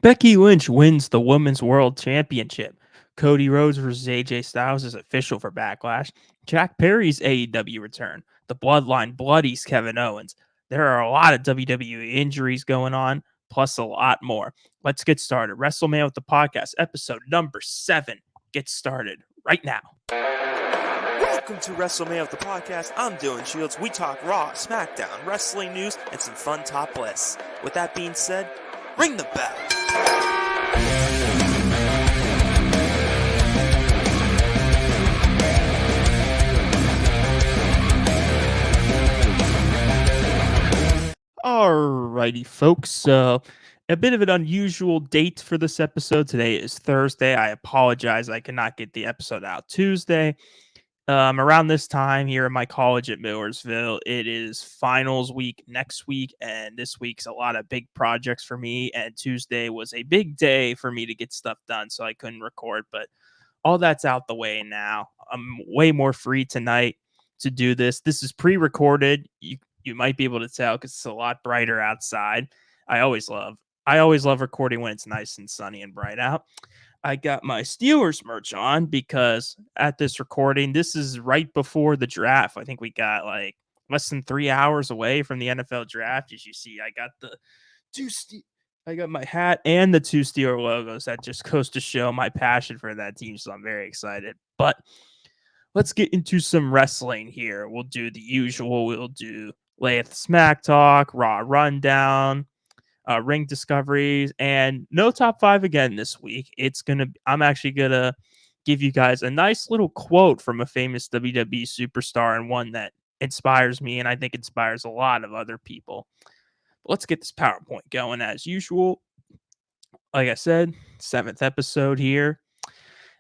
Becky Lynch wins the Women's World Championship. Cody Rhodes versus AJ Styles is official for Backlash. Jack Perry's AEW return. The Bloodline bloodies Kevin Owens. There are a lot of WWE injuries going on, plus a lot more. Let's get started. WrestleMan with the podcast, episode number 7. Get started right now. Welcome to WrestleMan with the podcast. I'm Dylan Shields. We talk Raw, SmackDown, wrestling news, and some fun top lists. With that being said, ring the bell. Alrighty, folks. So, a bit of an unusual date for this episode. Today is Thursday. I apologize. I cannot get the episode out Tuesday. Around this time here at my college at Millersville, it is finals week next week, and this week's a lot of big projects for me. And Tuesday was a big day for me to get stuff done, so I couldn't record. But all that's out the way now. I'm way more free tonight to do this. This is pre-recorded. You might be able to tell because it's a lot brighter outside. I always love recording when it's nice and sunny and bright out. I got my Steelers merch on because at this recording, this is right before the draft. I think we got like less than 3 hours away from the NFL draft. As you see, I got I got my hat and the two Steeler logos. That just goes to show my passion for that team. So I'm very excited. But let's get into some wrestling here. We'll do the usual. We'll do Lathe Smack Talk, Raw Rundown, ring discoveries, and no top 5 again this week. I'm actually gonna give you guys a nice little quote from a famous WWE superstar, and one that inspires me and I think inspires a lot of other people. But let's get this PowerPoint going as usual. Like I said, 7th episode here.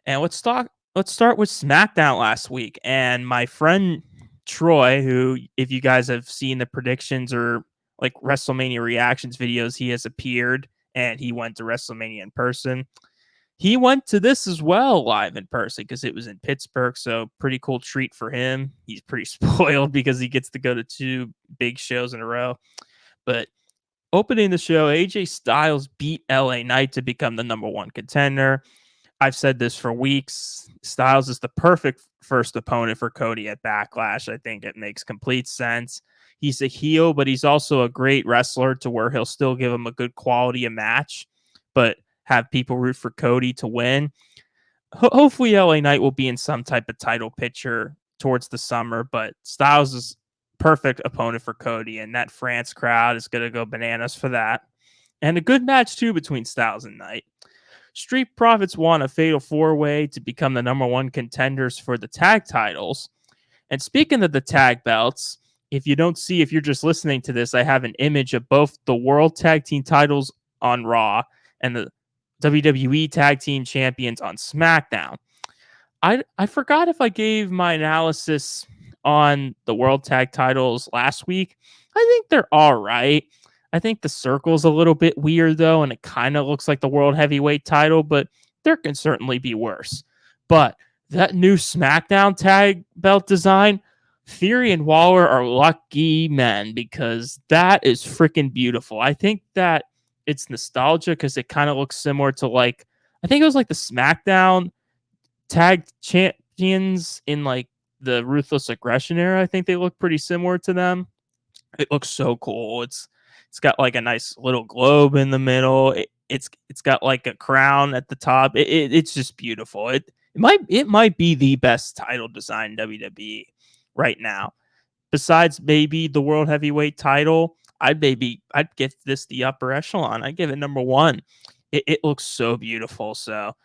And let's start with SmackDown last week. And my friend Troy, who, if you guys have seen the predictions or like WrestleMania reactions videos, he has appeared and he went to WrestleMania in person. He went to this as well live in person because it was in Pittsburgh. So pretty cool treat for him. He's pretty spoiled because he gets to go to 2 big shows in a row. But opening the show, AJ Styles beat LA Knight to become the number 1 contender. I've said this for weeks. Styles is the perfect first opponent for Cody at Backlash. I think it makes complete sense. He's a heel, but he's also a great wrestler to where he'll still give him a good quality of match, but have people root for Cody to win. Hopefully LA Knight will be in some type of title picture towards the summer, but Styles is perfect opponent for Cody, and that France crowd is going to go bananas for that. And a good match, too, between Styles and Knight. Street Profits won a fatal 4-way to become the number 1 contenders for the tag titles. And speaking of the tag belts, if you're just listening to this, I have an image of both the World Tag Team titles on Raw and the WWE Tag Team Champions on SmackDown. I forgot if I gave my analysis on the World Tag titles last week. I think they're all right. I think the circle's a little bit weird, though, and it kind of looks like the World Heavyweight title, but there can certainly be worse. But that new SmackDown tag belt design, Theory and Waller are lucky men because that is freaking beautiful. I think that it's nostalgia because it kind of looks similar to I think it was like the SmackDown tag champions in like the Ruthless Aggression era. I think they look pretty similar to them. It looks so cool. It's got like a nice little globe in the middle. It's got like a crown at the top. It's just beautiful. It might be the best title design in WWE right now. Besides maybe the World Heavyweight title, I'd give this the upper echelon. I'd give it number 1. It looks so beautiful. So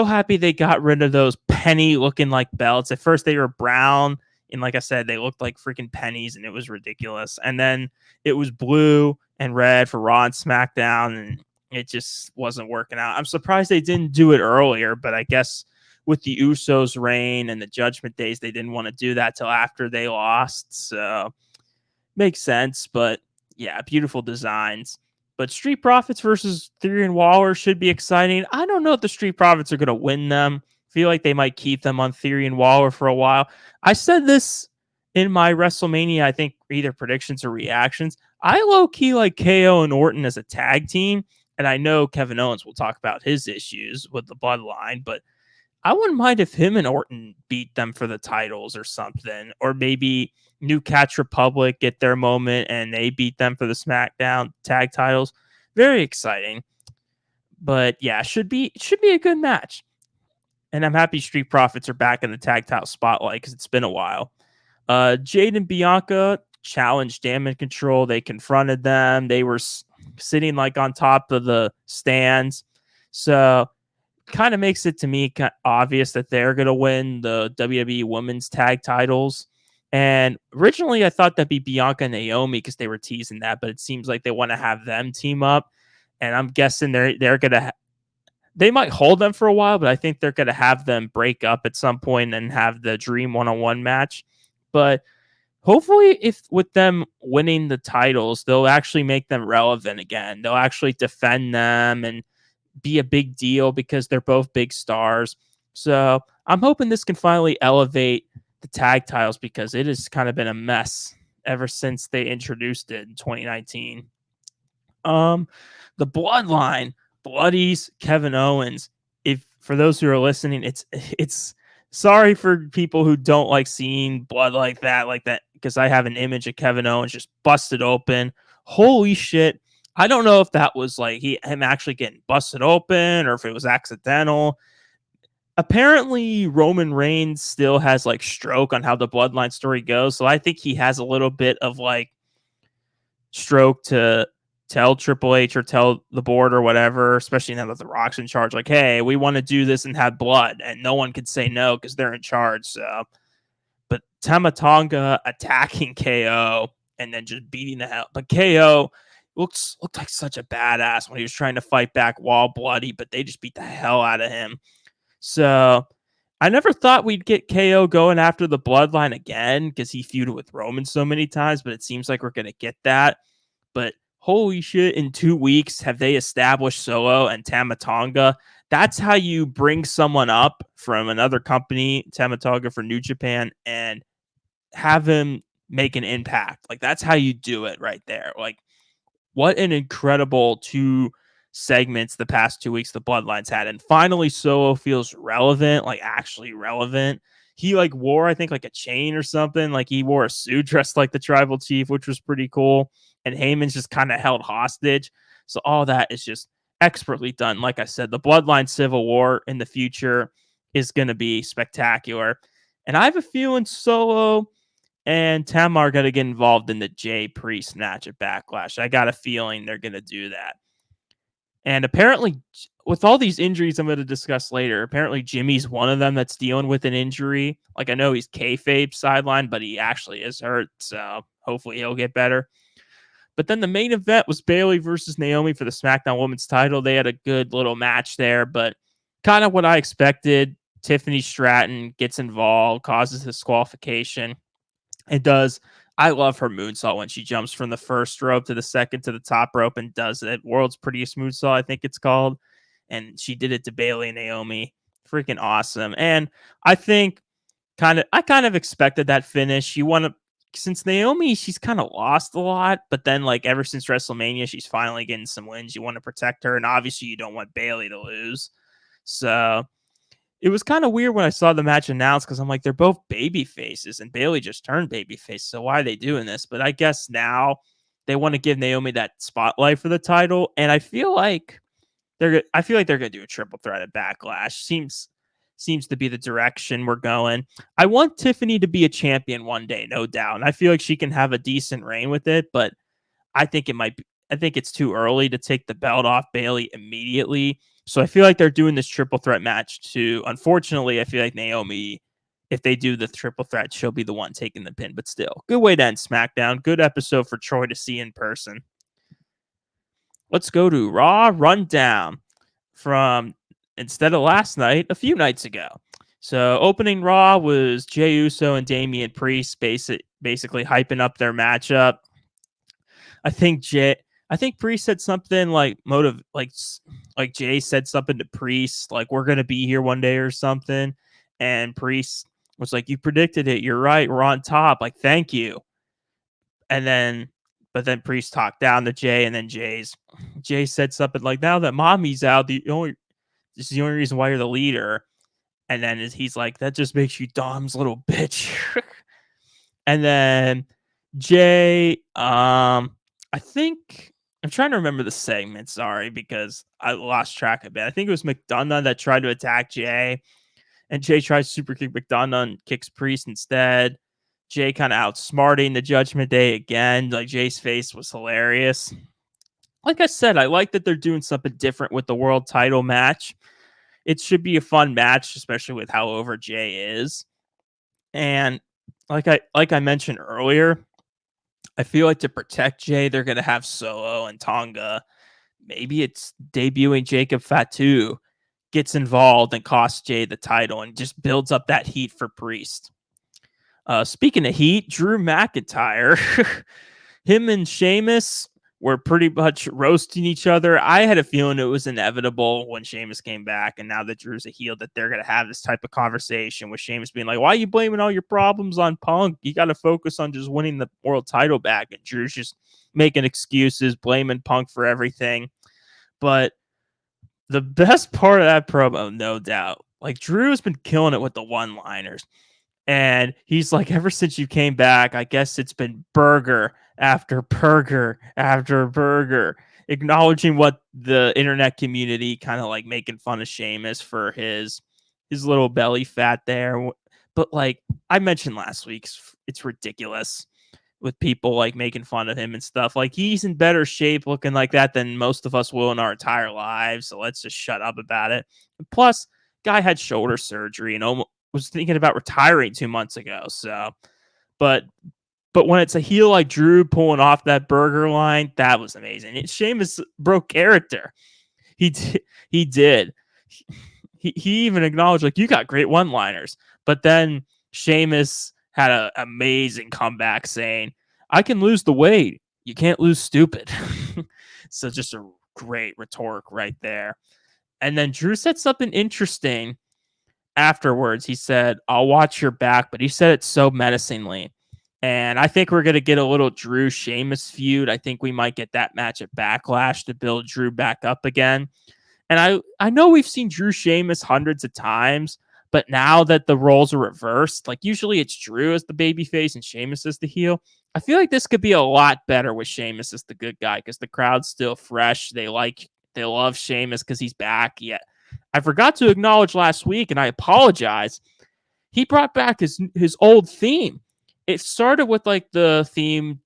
happy they got rid of those penny looking like belts. At first they were brown, and like I said, they looked like freaking pennies, and it was ridiculous. And then it was blue and red for Raw and SmackDown, and it just wasn't working out. I'm surprised they didn't do it earlier, but I guess with the Usos' reign and the Judgment Days, they didn't want to do that till after they lost. So makes sense, but yeah, beautiful designs. But Street Profits versus Theory and Waller should be exciting. I don't know if the Street Profits are going to win them. Feel like they might keep them on Theory and Waller for a while. I said this in my WrestleMania, I think either predictions or reactions. I low-key like KO and Orton as a tag team. And I know Kevin Owens will talk about his issues with the bloodline, but I wouldn't mind if him and Orton beat them for the titles or something. Or maybe New Catch Republic get their moment and they beat them for the SmackDown tag titles. Very exciting. But yeah, should be a good match. And I'm happy Street Profits are back in the tag title spotlight because it's been a while. Jade and Bianca challenged Damage Control. They confronted them. They were sitting like on top of the stands. So kind of makes it to me obvious that they're going to win the WWE Women's Tag titles. And originally I thought that'd be Bianca and Naomi because they were teasing that, but it seems like they want to have them team up. And I'm guessing they're going to they might hold them for a while, but I think they're going to have them break up at some point and have the Dream one-on-one match. But hopefully, if with them winning the titles, they'll actually make them relevant again. They'll actually defend them and be a big deal because they're both big stars. So I'm hoping this can finally elevate the tag titles because it has kind of been a mess ever since they introduced it in 2019. The Bloodline bloodies Kevin Owens. If for those who are listening, it's sorry for people who don't like seeing blood like that, because I have an image of Kevin Owens just busted open. Holy shit. I don't know if that was like him actually getting busted open or if it was accidental. Apparently, Roman Reigns still has like stroke on how the Bloodline story goes. So I think he has a little bit of like stroke to tell Triple H or tell the board or whatever, especially now that The Rock's in charge. Like, hey, we want to do this and have blood, and no one could say no because they're in charge. So, but Tama Tonga attacking KO and then just beating the hell. But KO looked like such a badass when he was trying to fight back while bloody, but they just beat the hell out of him. So I never thought we'd get KO going after the Bloodline again because he feuded with Roman so many times, but it seems like we're going to get that. But holy shit, in 2 weeks, have they established Solo and Tama Tonga? That's how you bring someone up from another company, Tama Tonga for New Japan, and have him make an impact. Like, that's how you do it right there. Like, what an incredible 2 segments the past 2 weeks the Bloodlines had. And finally, Solo feels relevant, like actually relevant. He like wore, I think, like a chain or something. Like he wore a suit dressed like the tribal chief, which was pretty cool. And Heyman's just kind of held hostage. So all that is just expertly done. Like I said, the Bloodline Civil War in the future is going to be spectacular. And I have a feeling Solo and Tamar got to get involved in the Jay Priest match at Backlash. I got a feeling they're going to do that. And apparently, with all these injuries I'm going to discuss later, apparently Jimmy's one of them that's dealing with an injury. Like, I know he's kayfabe sidelined, but he actually is hurt. So hopefully he'll get better. But then the main event was Bayley versus Naomi for the SmackDown Women's title. They had a good little match there, but kind of what I expected. Tiffany Stratton gets involved, causes disqualification. It does. I love her moonsault when she jumps from the first rope to the second to the top rope and does it. World's Prettiest Moonsault, I think it's called. And she did it to Bayley and Naomi. Freaking awesome. And I think I kind of expected that finish. You want to, since Naomi, she's kind of lost a lot, but then like ever since WrestleMania, she's finally getting some wins. You want to protect her. And obviously you don't want Bayley to lose. So it was kind of weird when I saw the match announced because I'm like, they're both baby faces and Bayley just turned baby face. So why are they doing this? But I guess now they want to give Naomi that spotlight for the title. And I feel like they're going to do a triple threat at Backlash. Seems to be the direction we're going. I want Tiffany to be a champion one day, no doubt. And I feel like she can have a decent reign with it, but I think I think it's too early to take the belt off Bayley immediately. So I feel like they're doing this triple threat match too. Unfortunately, I feel like Naomi, if they do the triple threat, she'll be the one taking the pin. But still, good way to end SmackDown. Good episode for Troy to see in person. Let's go to Raw Rundown from instead of last night, a few nights ago. So opening Raw was Jey Uso and Damian Priest basically hyping up their matchup. I think Priest said something like like Jay said something to Priest like we're gonna be here one day or something, and Priest was like, "You predicted it. You're right. We're on top. Like, thank you." And then, But then Priest talked down to Jay, and then Jay said something like, "Now that Mommy's out, this is the only reason why you're the leader." And then he's like, "That just makes you Dom's little bitch." And then Jay, I think I'm trying to remember the segment. Sorry, because I lost track of it. I think it was McDonough that tried to attack Jay, and Jay tries to super kick McDonough and kicks Priest instead. Jay kind of outsmarting the Judgment Day again. Like, Jay's face was hilarious. Like I said, I like that they're doing something different with the world title match. It should be a fun match, especially with how over Jay is. And like I mentioned earlier, I feel like to protect Jay, they're gonna have Solo and Tonga. Maybe it's debuting Jacob Fatu gets involved and costs Jay the title and just builds up that heat for Priest. Speaking of heat, Drew McIntyre, him and Sheamus were pretty much roasting each other. I had a feeling it was inevitable when Sheamus came back, and now that Drew's a heel, that they're going to have this type of conversation with Sheamus being like, "Why are you blaming all your problems on Punk? You got to focus on just winning the world title back." And Drew's just making excuses, blaming Punk for everything. But the best part of that promo, no doubt, like, Drew has been killing it with the one-liners. And he's like, "Ever since you came back, I guess it's been burger after burger after burger," acknowledging what the internet community kind of like making fun of Sheamus for his little belly fat there. But like I mentioned last week, it's ridiculous with people like making fun of him and stuff. Like, he's in better shape looking like that than most of us will in our entire lives. So let's just shut up about it. And plus, guy had shoulder surgery and almost was thinking about retiring 2 months ago. So, but when it's a heel like Drew pulling off that burger line, that was amazing. Sheamus broke character. He did. He did. He even acknowledged, like, "You got great one-liners." But then Sheamus had an amazing comeback saying, "I can lose the weight. You can't lose stupid." So just a great rhetoric right there. And then Drew said something interesting afterwards. He said, "I'll watch your back," but he said it so menacingly. And I think we're going to get a little Drew Sheamus feud. I think we might get that match at Backlash to build Drew back up again. And I know we've seen Drew Sheamus hundreds of times, but now that the roles are reversed, like, usually it's Drew as the babyface and Sheamus as the heel. I feel like this could be a lot better with Sheamus as the good guy because the crowd's still fresh. They love Sheamus because he's back. Yet I forgot to acknowledge last week, and I apologize. He brought back his old theme. It started with like the theme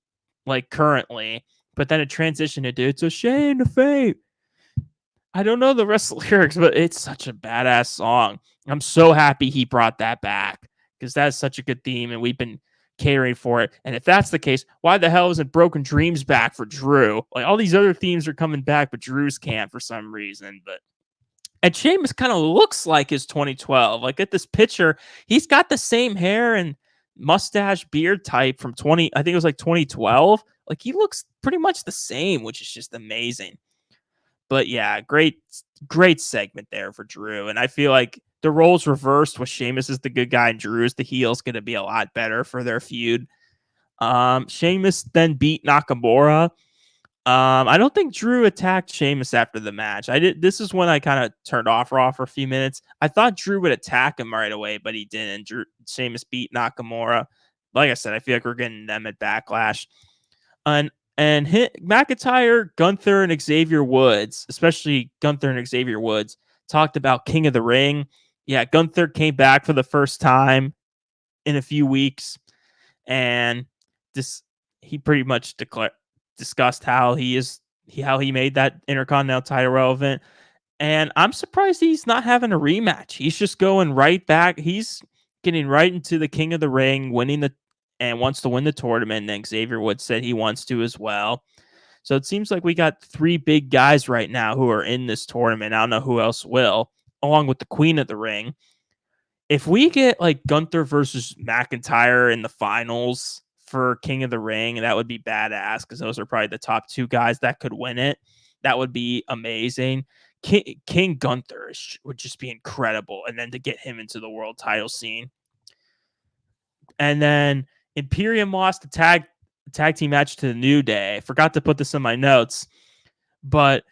like currently, but then it transitioned into "It's a Shame to Fate." I don't know the rest of the lyrics, but it's such a badass song. I'm so happy he brought that back because that's such a good theme, and we've been catering for it. And if that's the case, why the hell isn't Broken Dreams back for Drew? Like, all these other themes are coming back, but Drew's can't for some reason. And Sheamus kind of looks like his 2012. Like, at this picture, he's got the same hair and mustache beard type from I think it was like 2012. Like, he looks pretty much the same, which is just amazing. But yeah, great segment there for Drew. And I feel like the roles reversed with Sheamus is the good guy and Drew is the heel is going to be a lot better for their feud. Sheamus then beat Nakamura. I don't think Drew attacked Sheamus after the match. This is when I kind of turned off Raw for a few minutes. I thought Drew would attack him right away, but he didn't. Sheamus beat Nakamura. Like I said, I feel like we're getting them at Backlash. And McIntyre, Gunther, and Xavier Woods, especially Gunther and Xavier Woods, talked about King of the Ring. Yeah, Gunther came back for the first time in a few weeks, and he pretty much discussed how he made that Intercontinental title relevant. And I'm surprised he's not having a rematch. He's just going right back. He's getting right into the King of the Ring, and wants to win the tournament. And Xavier Woods said he wants to as well. So it seems like we got 3 big guys right now who are in this tournament. I don't know who else will, along with the Queen of the Ring. If we get like Gunther versus McIntyre in the finals for King of the Ring, that would be badass because those are probably the top 2 guys that could win it. That would be amazing. King Gunther would just be incredible. And then to get him into the world title scene. And then Imperium lost the tag tag team match to the New Day. I forgot to put this in my notes, but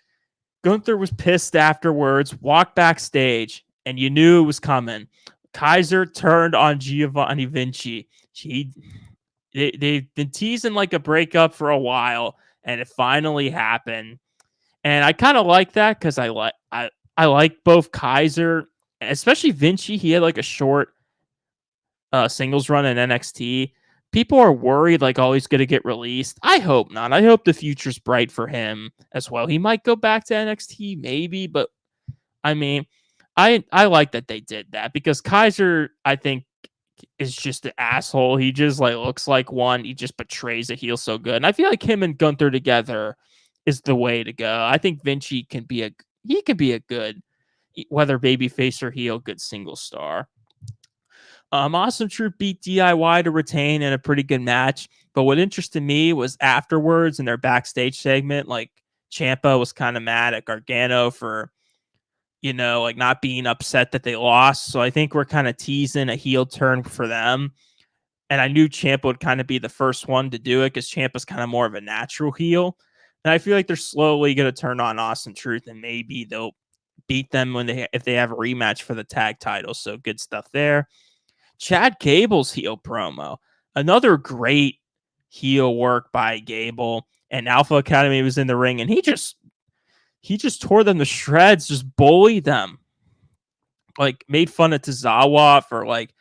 Gunther was pissed afterwards, walked backstage, and you knew it was coming. Kaiser turned on Giovanni Vinci. They've been teasing like a breakup for a while, and it finally happened. And I kind of like that because I like both Kaiser, especially Vinci. He had like a short singles run in NXT. People are worried like, oh, he's going to get released. I hope not. I hope the future's bright for him as well. He might go back to NXT, maybe, but I mean, I like that they did that because Kaiser, I think, is just an asshole. He just like looks like one. He just betrays a heel so good, and I feel like him and Gunther together is the way to go. I think Vinci can be a good, whether babyface or heel, good single star. Awesome Truth beat DIY to retain in a pretty good match. But what interested me was afterwards in their backstage segment, like Ciampa was kind of mad at Gargano for, like not being upset that they lost. So I think we're kind of teasing a heel turn for them. And I knew Ciampa would kind of be the first one to do it because Ciampa's kind of more of a natural heel. And I feel like they're slowly going to turn on Awesome Truth and maybe they'll beat them if they have a rematch for the tag title. So good stuff there. Chad Gable's heel promo. Another great heel work by Gable. And Alpha Academy was in the ring and he just tore them to shreds, just bullied them. Like made fun of Tozawa for like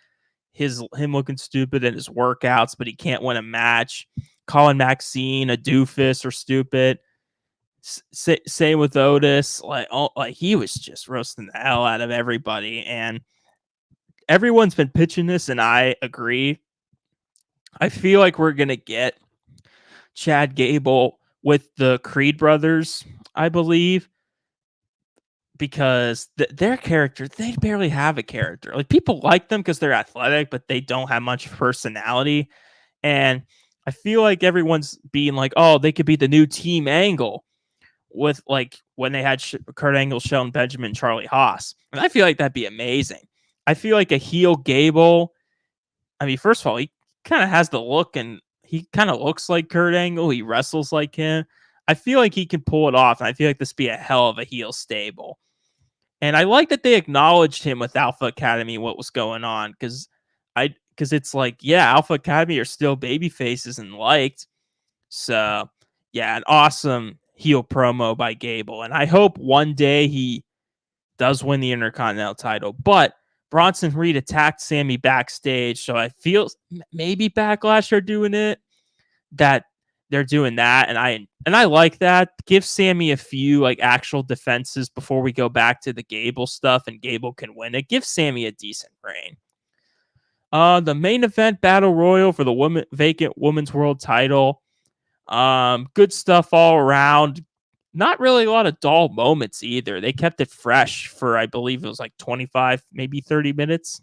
him looking stupid in his workouts, but he can't win a match. Calling Maxine a doofus or stupid. Same with Otis. Like he was just roasting the hell out of everybody. And everyone's been pitching this, and I agree. I feel like we're gonna get Chad Gable with the Creed brothers, I believe, because their character, they barely have a character. Like people like them because they're athletic, but they don't have much personality. And I feel like everyone's being like, oh, they could be the new Team Angle with like when they had Kurt Angle, Shelton Benjamin, Charlie Haas. And I feel like that'd be amazing. I feel like a heel Gable. I mean, first of all, he kind of has the look and he kind of looks like Kurt Angle. He wrestles like him. I feel like he can pull it off. And I feel like this would be a hell of a heel stable. And I like that they acknowledged him with Alpha Academy, what was going on. Because it's like, yeah, Alpha Academy are still baby faces and liked. So, yeah, an awesome heel promo by Gable. And I hope one day he does win the Intercontinental title. But Bronson Reed attacked Sammy backstage. So I feel maybe Backlash are doing it, that they're doing that. And I like that. Give Sammy a few like actual defenses before we go back to the Gable stuff and Gable can win it. Give Sammy a decent reign. The main event battle royal for the vacant women's world title. Good stuff all around. Not really a lot of dull moments either. They kept it fresh for, I believe it was like 25, maybe 30 minutes.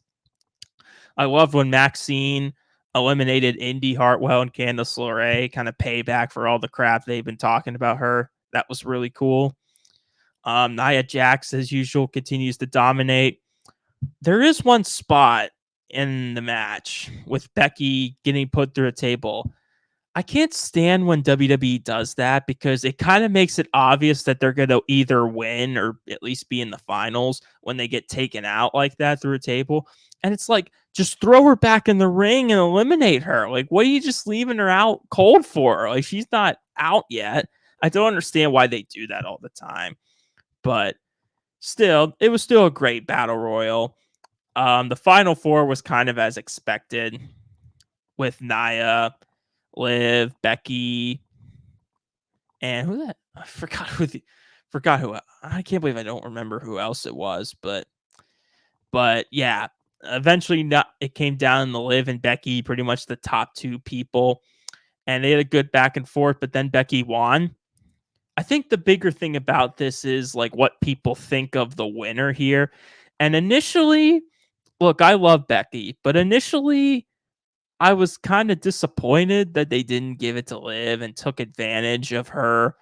I loved when Maxine eliminated Indy Hartwell and Candice LeRae, kind of payback for all the crap they've been talking about her. That was really cool. Nia Jax, as usual, continues to dominate. There is one spot in the match with Becky getting put through a table. I can't stand when WWE does that because it kind of makes it obvious that they're going to either win or at least be in the finals when they get taken out like that through a table. And it's like, just throw her back in the ring and eliminate her. Like, what are you just leaving her out cold for? Like, she's not out yet. I don't understand why they do that all the time. But still, it was still a great battle royal. The final four was kind of as expected with Nia, Liv, Becky, and who that? I forgot who. I can't believe I don't remember who else it was, but yeah. Eventually, it came down to Liv and Becky, pretty much the top two people, and they had a good back and forth. But then Becky won. I think the bigger thing about this is like what people think of the winner here. And initially, look, I love Becky, but initially I was kind of disappointed that they didn't give it to Liv and took advantage of her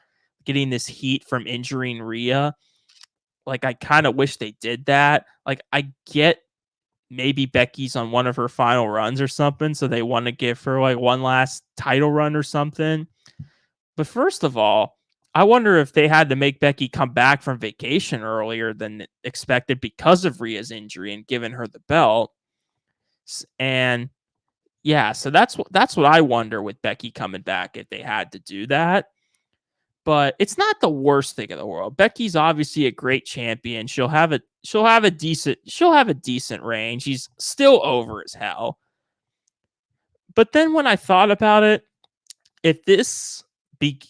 getting this heat from injuring Rhea. Like, I kind of wish they did that. Like, I get maybe Becky's on one of her final runs or something, so they want to give her like one last title run or something. But first of all, I wonder if they had to make Becky come back from vacation earlier than expected because of Rhea's injury and giving her the belt. And yeah, so that's what I wonder with Becky coming back if they had to do that. But it's not the worst thing in the world. Becky's obviously a great champion. She'll have a decent reign. She's still over as hell. But then when I thought about it, if this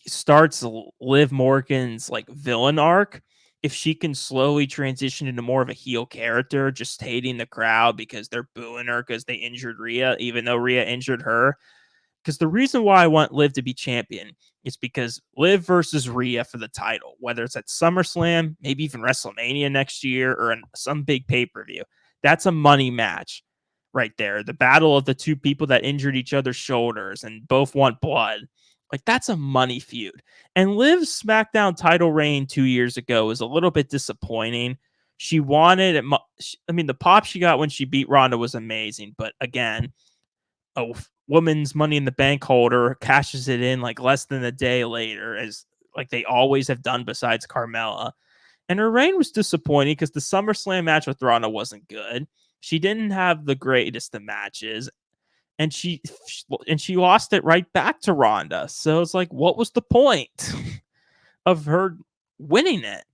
starts Liv Morgan's like villain arc, if she can slowly transition into more of a heel character, just hating the crowd because they're booing her because they injured Rhea, even though Rhea injured her, because the reason why I want Liv to be champion is because Liv versus Rhea for the title, whether it's at SummerSlam, maybe even WrestleMania next year, or in some big pay-per-view, that's a money match right there. The battle of the two people that injured each other's shoulders and both want blood. Like, that's a money feud. And Liv's SmackDown title reign 2 years ago was a little bit disappointing. She wanted it. I mean, the pop she got when she beat Ronda was amazing. But again, a woman's Money in the Bank holder cashes it in like less than a day later, as like they always have done besides Carmella. And her reign was disappointing because the SummerSlam match with Ronda wasn't good. She didn't have the greatest of matches, and she lost it right back to Ronda. So it's like, what was the point of her winning it?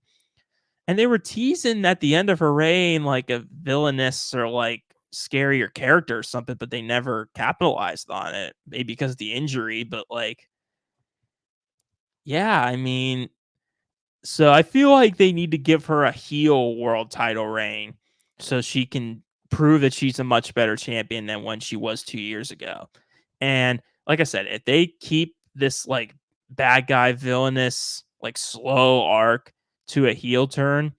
And they were teasing at the end of her reign like a villainous or like scarier character or something, but they never capitalized on it. Maybe because of the injury, but like, yeah, I mean, so I feel like they need to give her a heel world title reign so she can prove that she's a much better champion than when she was 2 years ago. And like I said, if they keep this like bad guy villainous, like slow arc to a heel turn,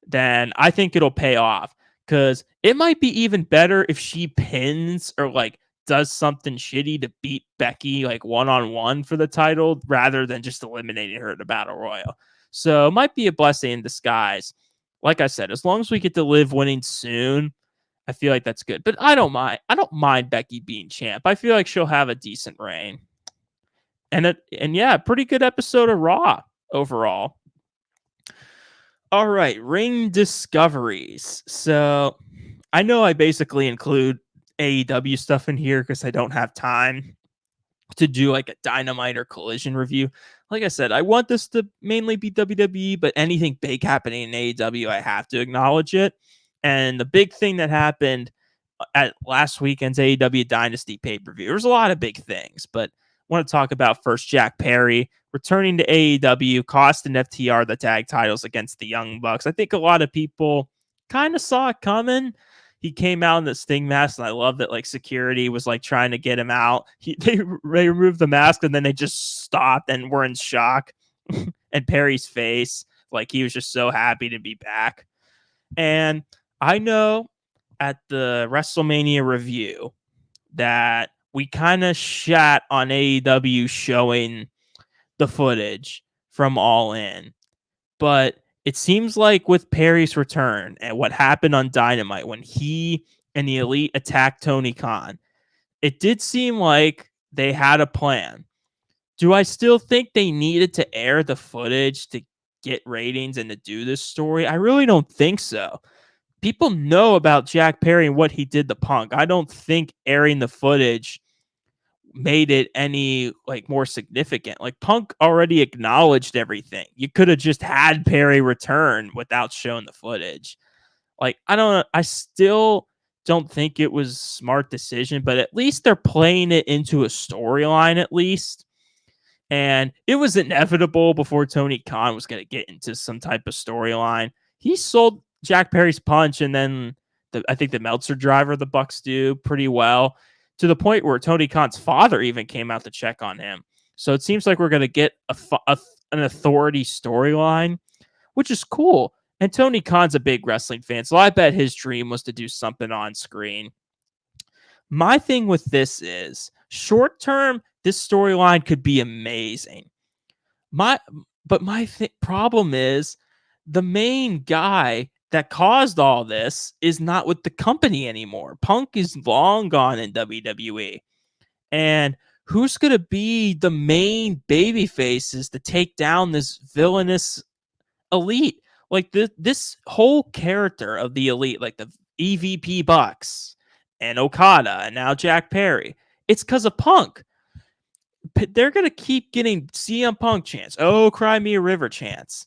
then I think it'll pay off, because it might be even better if she pins or like does something shitty to beat Becky like one on one for the title rather than just eliminating her at the Battle Royal. So it might be a blessing in disguise. Like I said, as long as we get to Liv winning soon, I feel like that's good. But I don't mind. I don't mind Becky being champ. I feel like she'll have a decent reign. And yeah, pretty good episode of Raw overall. All right, ring discoveries. So I know I basically include AEW stuff in here because I don't have time to do like a Dynamite or Collision review. Like I said, I want this to mainly be WWE, but anything big happening in AEW, I have to acknowledge it. And the big thing that happened at last weekend's AEW Dynasty pay-per-view, there was a lot of big things, but I want to talk about first Jack Perry returning to AEW, costing FTR the tag titles against the Young Bucks. I think a lot of people kind of saw it coming. He came out in the Sting mask, and I love that like security was like trying to get him out. They removed the mask, and then they just stopped and were in shock. And Perry's face, like he was just so happy to be back. And I know at the WrestleMania review that we kind of shat on AEW showing the footage from All In. But it seems like with Perry's return and what happened on Dynamite when he and the Elite attacked Tony Khan, it did seem like they had a plan. Do I still think they needed to air the footage to get ratings and to do this story? I really don't think so. People know about Jack Perry and what he did to Punk. I don't think airing the footage made it any like more significant. Like Punk already acknowledged everything. You could have just had Perry return without showing the footage. Like I still don't think it was a smart decision, but at least they're playing it into a storyline at least. And it was inevitable before Tony Khan was going to get into some type of storyline. He sold Jack Perry's punch, and then I think the Meltzer driver the Bucks do pretty well, to the point where Tony Khan's father even came out to check on him. So it seems like we're going to get an authority storyline, which is cool. And Tony Khan's a big wrestling fan, so I bet his dream was to do something on screen. My thing with this is short term, this storyline could be amazing. My problem is the main guy that caused all this is not with the company anymore. Punk is long gone in WWE. And who's going to be the main baby faces to take down this villainous elite? Like this whole character of the elite, like the EVP Bucks and Okada and now Jack Perry, it's because of Punk. They're going to keep getting CM Punk chants. Oh, cry me a river chants.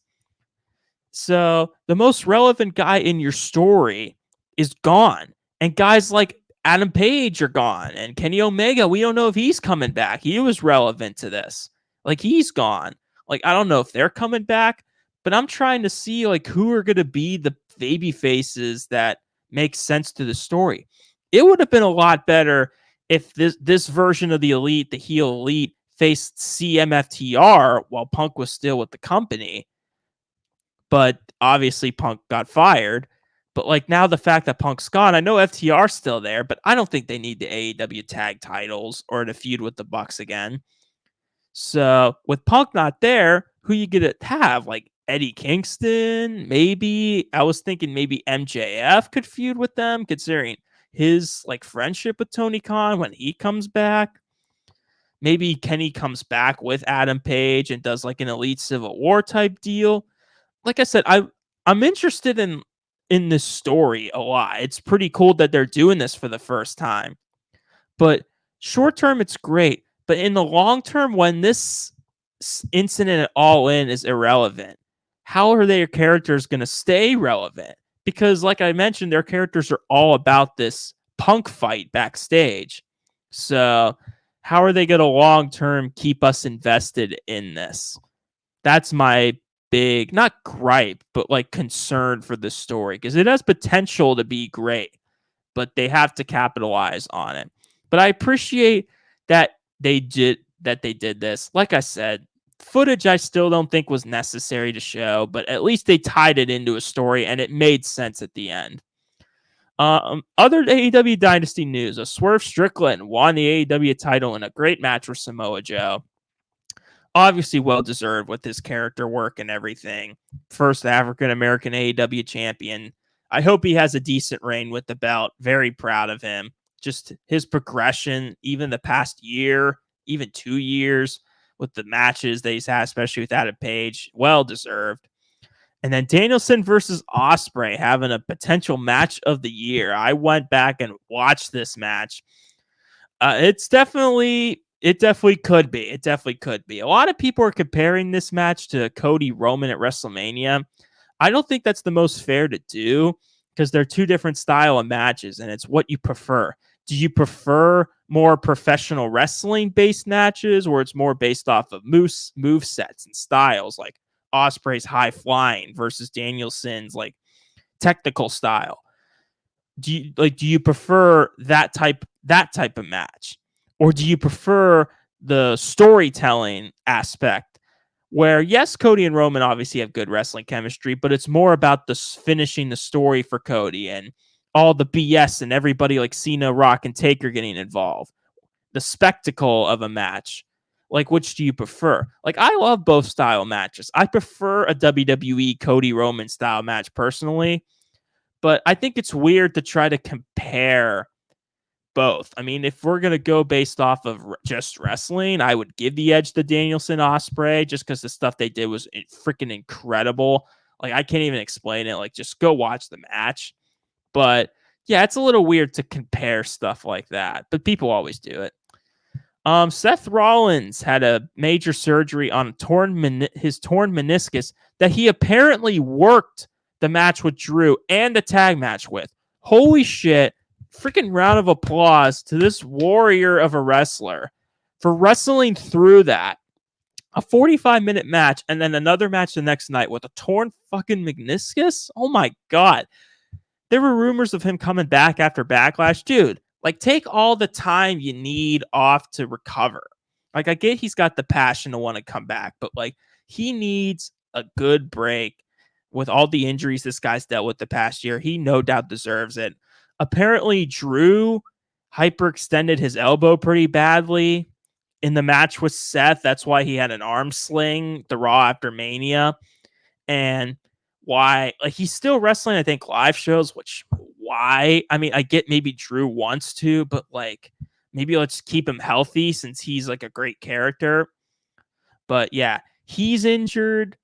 So the most relevant guy in your story is gone. And guys like Adam Page are gone. And Kenny Omega, we don't know if he's coming back. He was relevant to this. Like, he's gone. Like, I don't know if they're coming back, but I'm trying to see like who are going to be the baby faces that make sense to the story. It would have been a lot better if this version of the elite, the heel elite, faced CMFTR while Punk was still with the company. But obviously Punk got fired. But like now the fact that Punk's gone, I know FTR's still there, but I don't think they need the AEW tag titles or to feud with the Bucks again. So with Punk not there, who you gonna have? Like Eddie Kingston, maybe. I was thinking maybe MJF could feud with them, considering his like friendship with Tony Khan when he comes back. Maybe Kenny comes back with Adam Page and does like an Elite Civil War type deal. Like I said, I'm interested in this story a lot. It's pretty cool that they're doing this for the first time. But short term, it's great. But in the long term, when this incident at All In is irrelevant, how are their characters going to stay relevant? Because, like I mentioned, their characters are all about this Punk fight backstage. So, how are they going to long term keep us invested in this? That's my big, not gripe, but like concern for the story, because it has potential to be great, but they have to capitalize on it. But I appreciate that they did this. Like I said, footage I still don't think was necessary to show, but at least they tied it into a story and it made sense at the end. Other AEW Dynasty news: a Swerve Strickland won the AEW title in a great match with Samoa Joe. Obviously well deserved with his character work and everything. First African American AEW champion. I hope he has a decent reign with the belt. Very proud of him. Just his progression, even the past year, even 2 years with the matches that he's had, especially with Adam Page, well deserved. And then Danielson versus Ospreay having a potential match of the year. I went back and watched this match. It definitely could be. It definitely could be. A lot of people are comparing this match to Cody Roman at WrestleMania. I don't think that's the most fair to do because they're two different style of matches and it's what you prefer. Do you prefer more professional wrestling based matches where it's more based off of move sets and styles, like Ospreay's high flying versus Danielson's like technical style? Do you prefer that type of match, or do you prefer the storytelling aspect where, yes, Cody and Roman obviously have good wrestling chemistry, but it's more about the finishing the story for Cody and all the BS and everybody like Cena, Rock, and Taker getting involved, the spectacle of a match? Like, which do you prefer? Like, I love both style matches. I prefer a WWE Cody Roman style match personally, but I think it's weird to try to compare both. I mean, if we're going to go based off of just wrestling, I would give the edge to Danielson Ospreay just because the stuff they did was freaking incredible. Like, I can't even explain it. Like, just go watch the match. But yeah, it's a little weird to compare stuff like that, but people always do it. Seth Rollins had a major surgery on his torn meniscus that he apparently worked the match with Drew and the tag match with. Holy shit. Freaking round of applause to this warrior of a wrestler for wrestling through that. A 45-minute match and then another match the next night with a torn fucking meniscus? Oh my God. There were rumors of him coming back after Backlash. Dude, like, take all the time you need off to recover. Like, I get he's got the passion to want to come back, but like, he needs a good break with all the injuries this guy's dealt with the past year. He no doubt deserves it. Apparently, Drew hyperextended his elbow pretty badly in the match with Seth. That's why he had an arm sling the Raw after Mania. And why, like, he's still wrestling, I think, live shows, which why? I mean, I get maybe Drew wants to, but like maybe let's keep him healthy since he's like a great character. But yeah, he's injured.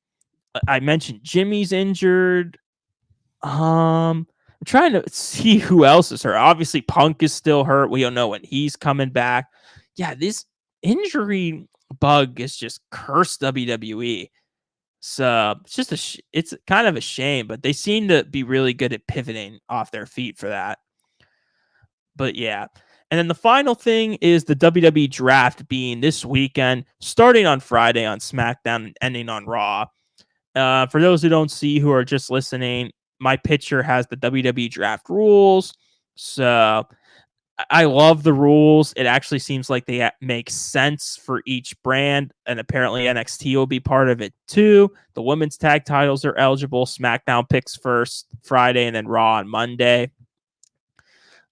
I mentioned Jimmy's injured. I'm trying to see who else is hurt. Obviously, Punk is still hurt. We don't know when he's coming back. Yeah, this injury bug is just cursed WWE. So it's just it's kind of a shame, but they seem to be really good at pivoting off their feet for that. But yeah. And then the final thing is the WWE draft being this weekend, starting on Friday on SmackDown and ending on Raw. For those who don't see, who are just listening, my picture has the WWE draft rules. So I love the rules. It actually seems like they make sense for each brand, and apparently NXT will be part of it too. The women's tag titles are eligible. SmackDown picks first Friday, and then Raw on Monday.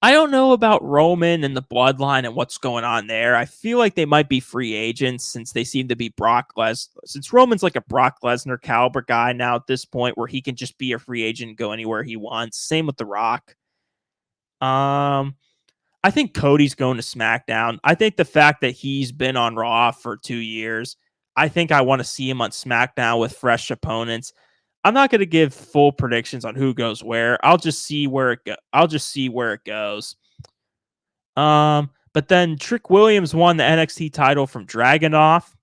I don't know about Roman and the Bloodline and what's going on there. I feel like they might be free agents since they seem to be Brock Lesnar. Since Roman's like a Brock Lesnar caliber guy now at this point, where he can just be a free agent and go anywhere he wants. Same with The Rock. I think Cody's going to SmackDown. I think the fact that he's been on Raw for 2 years, I think I want to see him on SmackDown with fresh opponents. I'm not going to give full predictions on who goes where. I'll just see where it goes. But then Trick Williams won the NXT title from Dragunov,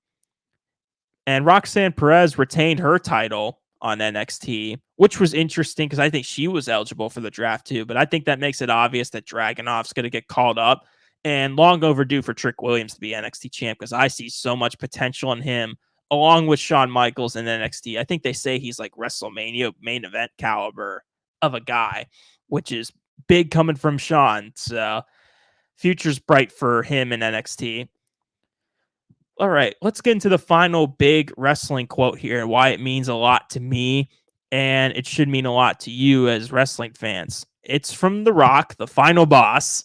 and Roxanne Perez retained her title on NXT, which was interesting because I think she was eligible for the draft too. But I think that makes it obvious that Dragunov's going to get called up, and long overdue for Trick Williams to be NXT champ because I see so much potential in him, along with Shawn Michaels in NXT. I think they say he's like WrestleMania main event caliber of a guy, which is big coming from Shawn. So future's bright for him in NXT. All right, let's get into the final big wrestling quote here and why it means a lot to me, and it should mean a lot to you as wrestling fans. It's from The Rock, the final boss,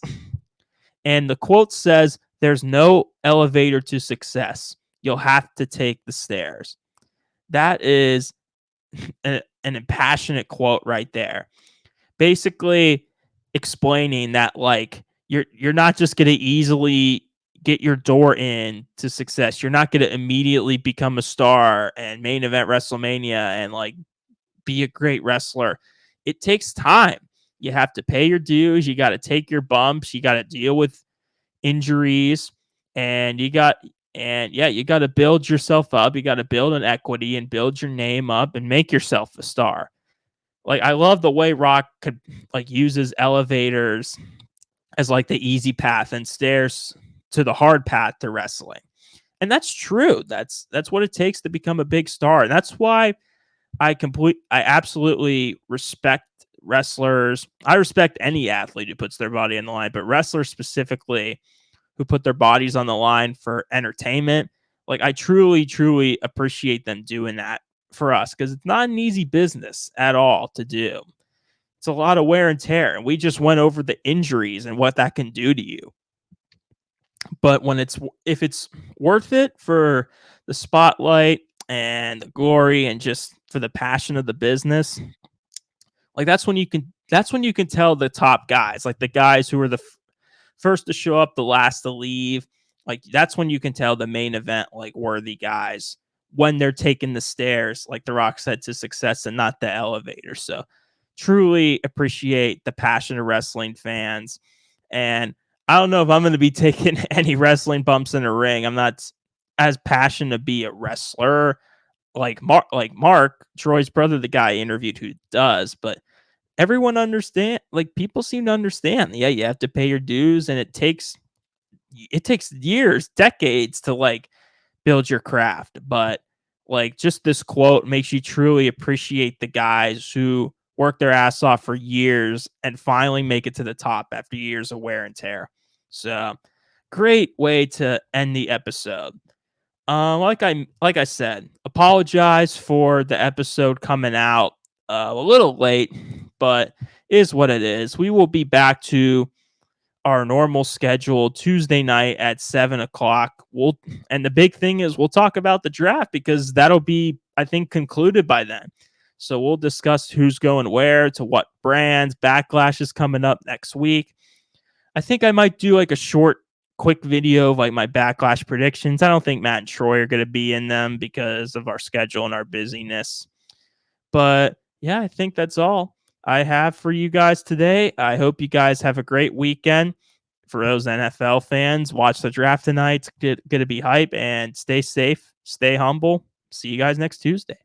and the quote says, "There's no elevator to success. You'll have to take the stairs." That is an impassionate quote right there. Basically explaining that like you're not just going to easily get your door in to success. You're not going to immediately become a star and main event WrestleMania and like be a great wrestler. It takes time. You have to pay your dues. You got to take your bumps. You got to deal with injuries, and you got to build yourself up. You got to build an equity and build your name up and make yourself a star. Like I love the way Rock could like uses elevators as like the easy path and stairs to the hard path to wrestling. And that's true. That's what it takes to become a big star. And that's why I absolutely respect wrestlers. I respect any athlete who puts their body on the line, but wrestlers specifically who put their bodies on the line for entertainment. Like I truly appreciate them doing that for us because it's not an easy business at all to do. It's a lot of wear and tear. And we just went over the injuries and what that can do to you. But if it's worth it for the spotlight and the glory and just for the passion of the business, like that's when you can tell the top guys, like the guys who are the first to show up, the last to leave, like that's when you can tell the main event like worthy guys when they're taking the stairs, like The Rock said, to success and not the elevator. So truly appreciate the passion of wrestling fans. And I don't know if I'm going to be taking any wrestling bumps in a ring. I'm not as passionate to be a wrestler like Mark, Troy's brother, the guy I interviewed who does, but everyone understand, like people seem to understand. Yeah, you have to pay your dues and it takes years, decades to like build your craft. But like just this quote makes you truly appreciate the guys who work their ass off for years and finally make it to the top after years of wear and tear. So great way to end the episode. Like I said, apologize for the episode coming out a little late, but is what it is. We will be back to our normal schedule Tuesday night at 7:00. And the big thing is we'll talk about the draft because that'll be, I think, concluded by then. So we'll discuss who's going where to what brands. Backlash is coming up next week. I think I might do like a short, quick video of like my Backlash predictions. I don't think Matt and Troy are going to be in them because of our schedule and our busyness. But yeah, I think that's all I have for you guys today. I hope you guys have a great weekend. For those NFL fans, watch the draft tonight. It's going to be hype, and stay safe, stay humble. See you guys next Tuesday.